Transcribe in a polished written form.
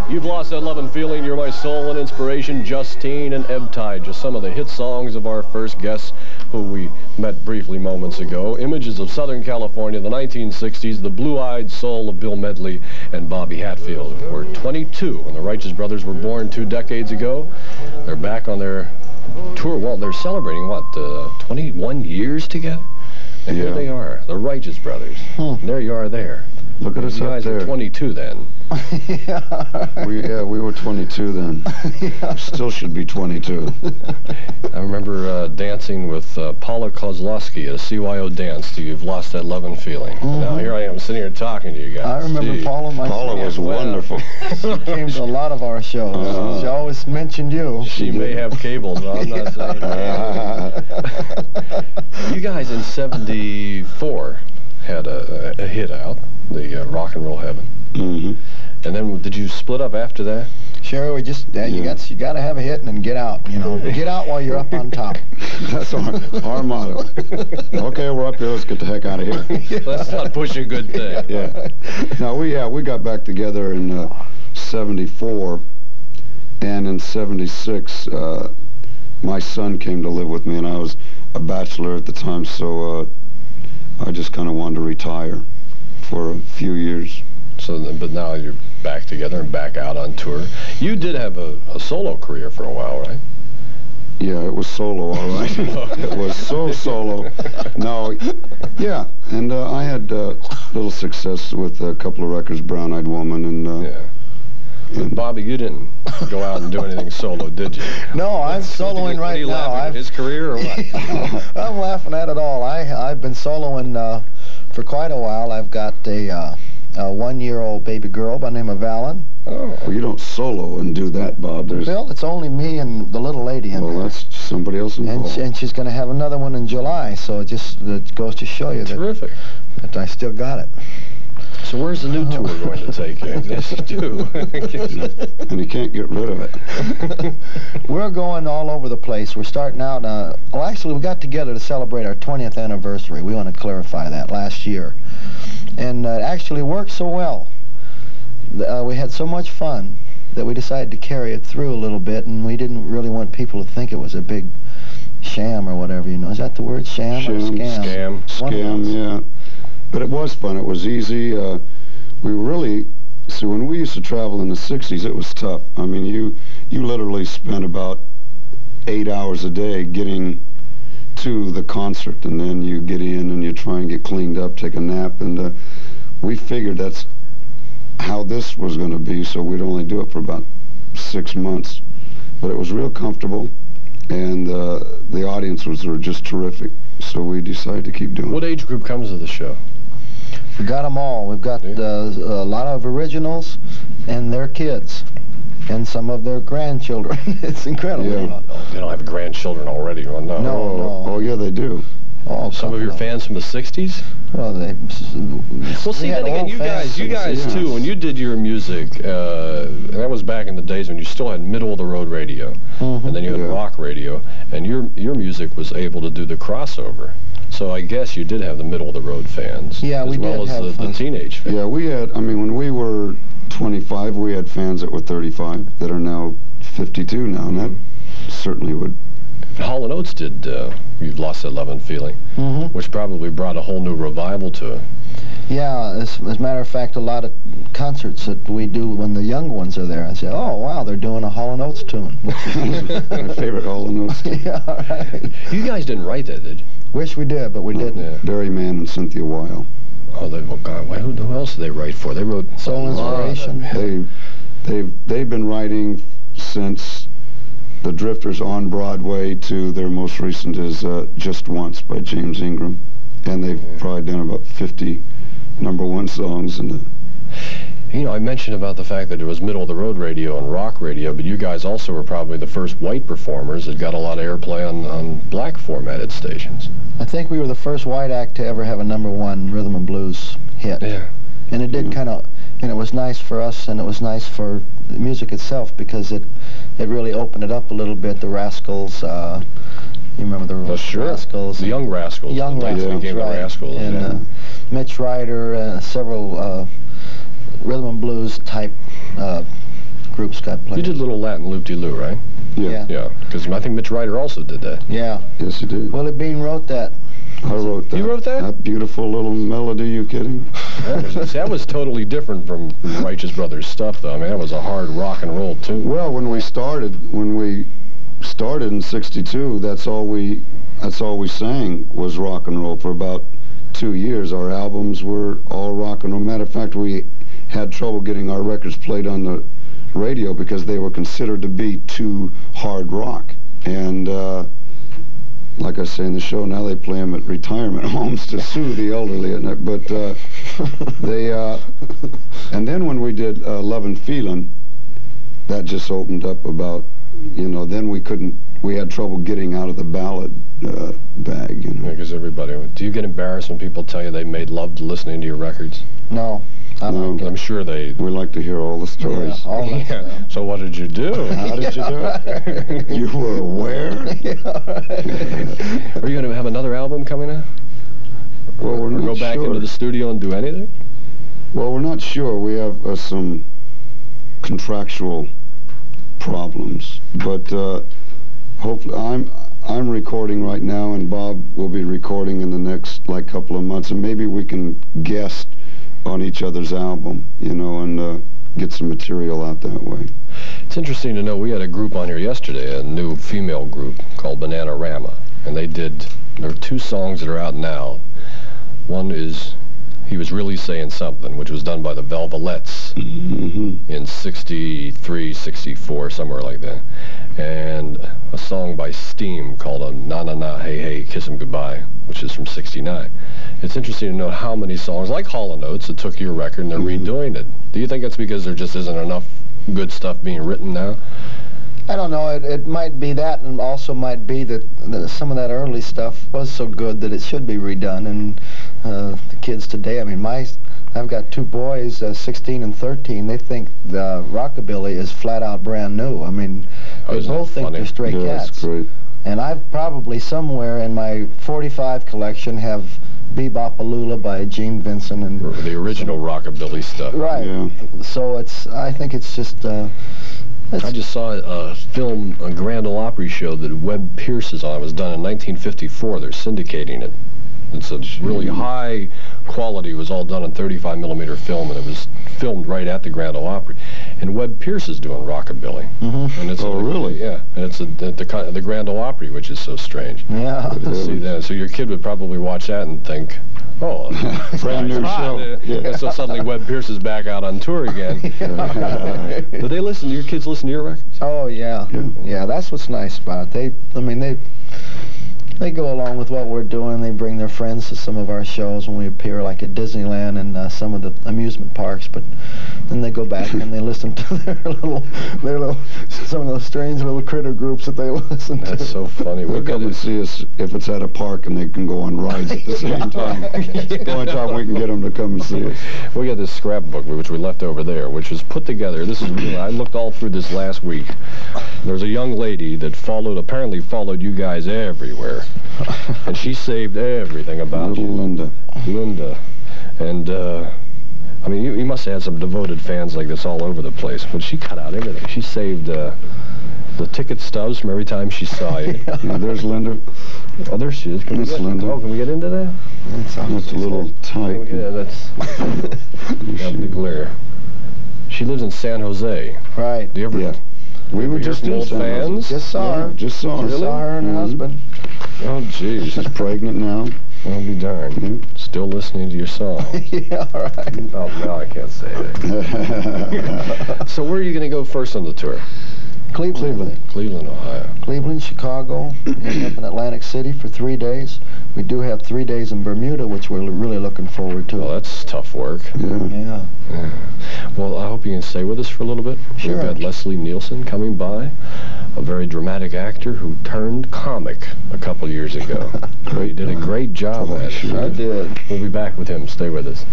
You've Lost That Love and Feeling, You're My Soul and Inspiration, Justine and Ebb Tide, just some of the hit songs of our first guests who we met briefly moments ago. Images of Southern California, the 1960s, the blue-eyed soul of Bill Medley and Bobby Hatfield were 22 when the Righteous Brothers were born 2 decades ago. They're back on their tour. Well, they're celebrating, what, 21 years together? And here they are, the Righteous Brothers. And there you are there. Look at us up there. You guys are 22 then. We were 22 then. Yeah. Still should be 22. I remember dancing with Paula Kozlowski at a CYO dance to You've Lost That Love and Feeling. Now here I am sitting here talking to you guys. I remember Paula myself. Paula was wonderful. She came to a lot of our shows. She always mentioned you. She may have cable, but I'm not saying that. You guys in 74 had a hit out, the Rock and Roll Heaven. And then did you split up after that? Sure, we just you got to have a hit and then get out. You know, get out while you're up on top. That's our motto. Okay, we're up here. Let's get the heck out of here. Let's not push a good thing. Yeah. Now we got back together in '74, and in '76, my son came to live with me, and I was a bachelor at the time, so I just kind of wanted to retire for a few years. So, but now you're back together and back out on tour. You did have a solo career for a while, right? Yeah, it was solo, all right. It was so solo. No, yeah, and I had little success with a couple of records, Brown Eyed Woman, and But Bobby, you didn't go out and do anything solo, did you? No, I'm soloing right now. Are you laughing at his career or what? I'm laughing at it all. I've been soloing for quite a while. I've got a 1-year-old baby girl by the name of Valen. Oh. Well, you don't solo and do that, Bob. Bill, it's only me and the little lady in there. Well, that's somebody else involved. And she's going to have another one in July, so it goes to show you Terrific. that I still got it. So where's the new tour going to take you? Yes, you do. And you can't get rid of it. We're going all over the place. We're starting out, well, actually, we got together to celebrate our 20th anniversary. We want to clarify that last year. And it actually worked so well. We had so much fun that we decided to carry it through a little bit, and we didn't really want people to think it was a big sham or whatever, you know. Is that the word, sham or scam? Scam, yeah. But it was fun. It was easy. We really, see, when we used to travel in the 60s, it was tough. I mean, you literally spent about 8 hours a day getting to the concert, and then you get in and you try and get cleaned up, take a nap, and we figured that's how this was going to be, so we'd only do it for about 6 months. But it was real comfortable, and the audiences were just terrific, so we decided to keep doing it. What age group comes to the show? We got them all. We've got a lot of originals and their kids and some of their grandchildren. It's incredible. Yeah. They don't have grandchildren already. Well, no. No. Oh, yeah, they do. Oh, some of your fans from the 60s? Well, well, see, then again, you guys too, when you did your music, and that was back in the days when you still had middle-of-the-road radio, and then you had rock radio, and your music was able to do the crossover. So I guess you did have the middle-of-the-road fans, as well as the teenage fans. Yeah, we had, I mean, when we were 25, we had fans that were 35 that are now 52 now, and that certainly would... Hall & Oates did You've Lost That Love and Feeling, which probably brought a whole new revival to it. Yeah, as a matter of fact, a lot of concerts that we do when the young ones are there, I say, oh, wow, they're doing a Hall & Oates tune. My favorite Hall & Oates tune. Yeah, right. You guys didn't write that, did you? Wish we did, but we didn't. Yeah. Barry Mann and Cynthia Weil. Oh, God, who else did they write for? They wrote Soul Inspiration. They've been writing since the Drifters on Broadway to their most recent is Just Once by James Ingram. And they've probably done about 50 #1 songs. You know, I mentioned about the fact that it was middle-of-the-road radio and rock radio, but you guys also were probably the first white performers that got a lot of airplay on black formatted stations. I think we were the first white act to ever have a #1 rhythm and blues hit. Yeah. And it did kind of, and it was nice for us, and it was nice for the music itself, because it really opened it up a little bit. The Rascals, you remember the Rascals? The Young Rascals. Young Rascals, became right. The Rascals. And Mitch Ryder, several rhythm and blues type groups got played. You did a little Latin loop-de-loo, right? Yeah. Yeah, because I think Mitch Ryder also did that. Yeah. Yes, he did. Willie Bean wrote that. I wrote that. You wrote that? That beautiful little melody, you kidding? That was totally different from Righteous Brothers stuff, though. I mean, that was a hard rock and roll, too. Well, when we started in '62, that's all we sang was rock and roll for about 2 years. Our albums were all rock and roll. Matter of fact, we had trouble getting our records played on the radio because they were considered to be too hard rock. And like I say in the show, now they play them at retirement homes to soothe the elderly. But and then when we did Love and Feelin', that just opened up about, then we had trouble getting out of the ballad bag, Yeah, because do you get embarrassed when people tell you they made love to listening to your records? No. I'm sure they... We like to hear all the stories. Yeah, all that stuff. So what did you do? How did you do it? You were aware? Are you going to have another album coming out? Well, we're or not go back sure. into the studio and do anything? Well, we're not sure. We have some contractual problems, but hopefully I'm recording right now, and Bob will be recording in the next couple of months, and maybe we can guest on each other's album, and get some material out that way. It's interesting to know, we had a group on here yesterday, a new female group called Bananarama, and there are 2 songs that are out now. One is He Was Really Saying Something, which was done by the Velvelettes in 63, 64, somewhere like that. And a song by Steam called Na Na Na Hey Hey Kiss 'Em Goodbye, which is from 69. It's interesting to know how many songs, like Hall & Oates, that took your record and they're redoing it. Do you think that's because there just isn't enough good stuff being written now? I don't know. It might be that, and also might be that some of that early stuff was so good that it should be redone. And the kids today, I mean, I've got 2 boys, 16 and 13. They think the rockabilly is flat out brand new. I mean, they both think they're stray cats. That's great. And I've probably somewhere in my 45 collection have Bebop-A-Lula by Gene Vincent and the original rockabilly stuff. Right. Yeah. So I think it's just. I just saw a film, a Grand Ole Opry show that Webb Pierce is on. It was done in 1954. They're syndicating it. It's a really high quality. It was all done on 35 millimeter film, and it was filmed right at the Grand Ole Opry. And Webb Pierce is doing rockabilly. And it's really? Yeah, and it's at the Grand Ole Opry, which is so strange. Yeah. To see that. So your kid would probably watch that and think, oh, Brand new show. And so suddenly Webb Pierce is back out on tour again. Do they listen? Do your kids listen to your records? Oh yeah. Yeah. That's what's nice about it. They go along with what we're doing. They bring their friends to some of our shows when we appear, like at Disneyland and some of the amusement parks. But then they go back and they listen to their little some of those strange little critter groups that they listen to. That's so funny. They'll come and see us if it's at a park and they can go on rides at the same time. The only time we can get them to come and see us. We got this scrapbook, which we left over there, which was put together. This is real. I looked all through this last week. There's a young lady that apparently followed you guys everywhere. And she saved everything about you. Little Linda. And, I mean, you must have had some devoted fans like this all over the place. But she cut out everything. She saved the ticket stubs from every time she saw you. Yeah, there's Linda. Oh, there she is. Can we get into that? That's a little tight. Yeah, that's the glare. She lives in San Jose. Right. Do you ever... Yeah. We were just old fans. Just saw her. Just saw her. Just saw her and her husband. Oh, geez. She's pregnant now. I'll be darned. Still listening to your song. Yeah, right. Oh, no, I can't say that. So where are you going to go first on the tour? Cleveland. Cleveland, Ohio. Cleveland, Chicago, and up in Atlantic City for 3 days. We do have 3 days in Bermuda, which we're really looking forward to. Well, that's tough work. Yeah. Well, I hope you can stay with us for a little bit. Sure. We've got Leslie Nielsen coming by, a very dramatic actor who turned comic a couple years ago. He did a great job at it. I did. We'll be back with him. Stay with us.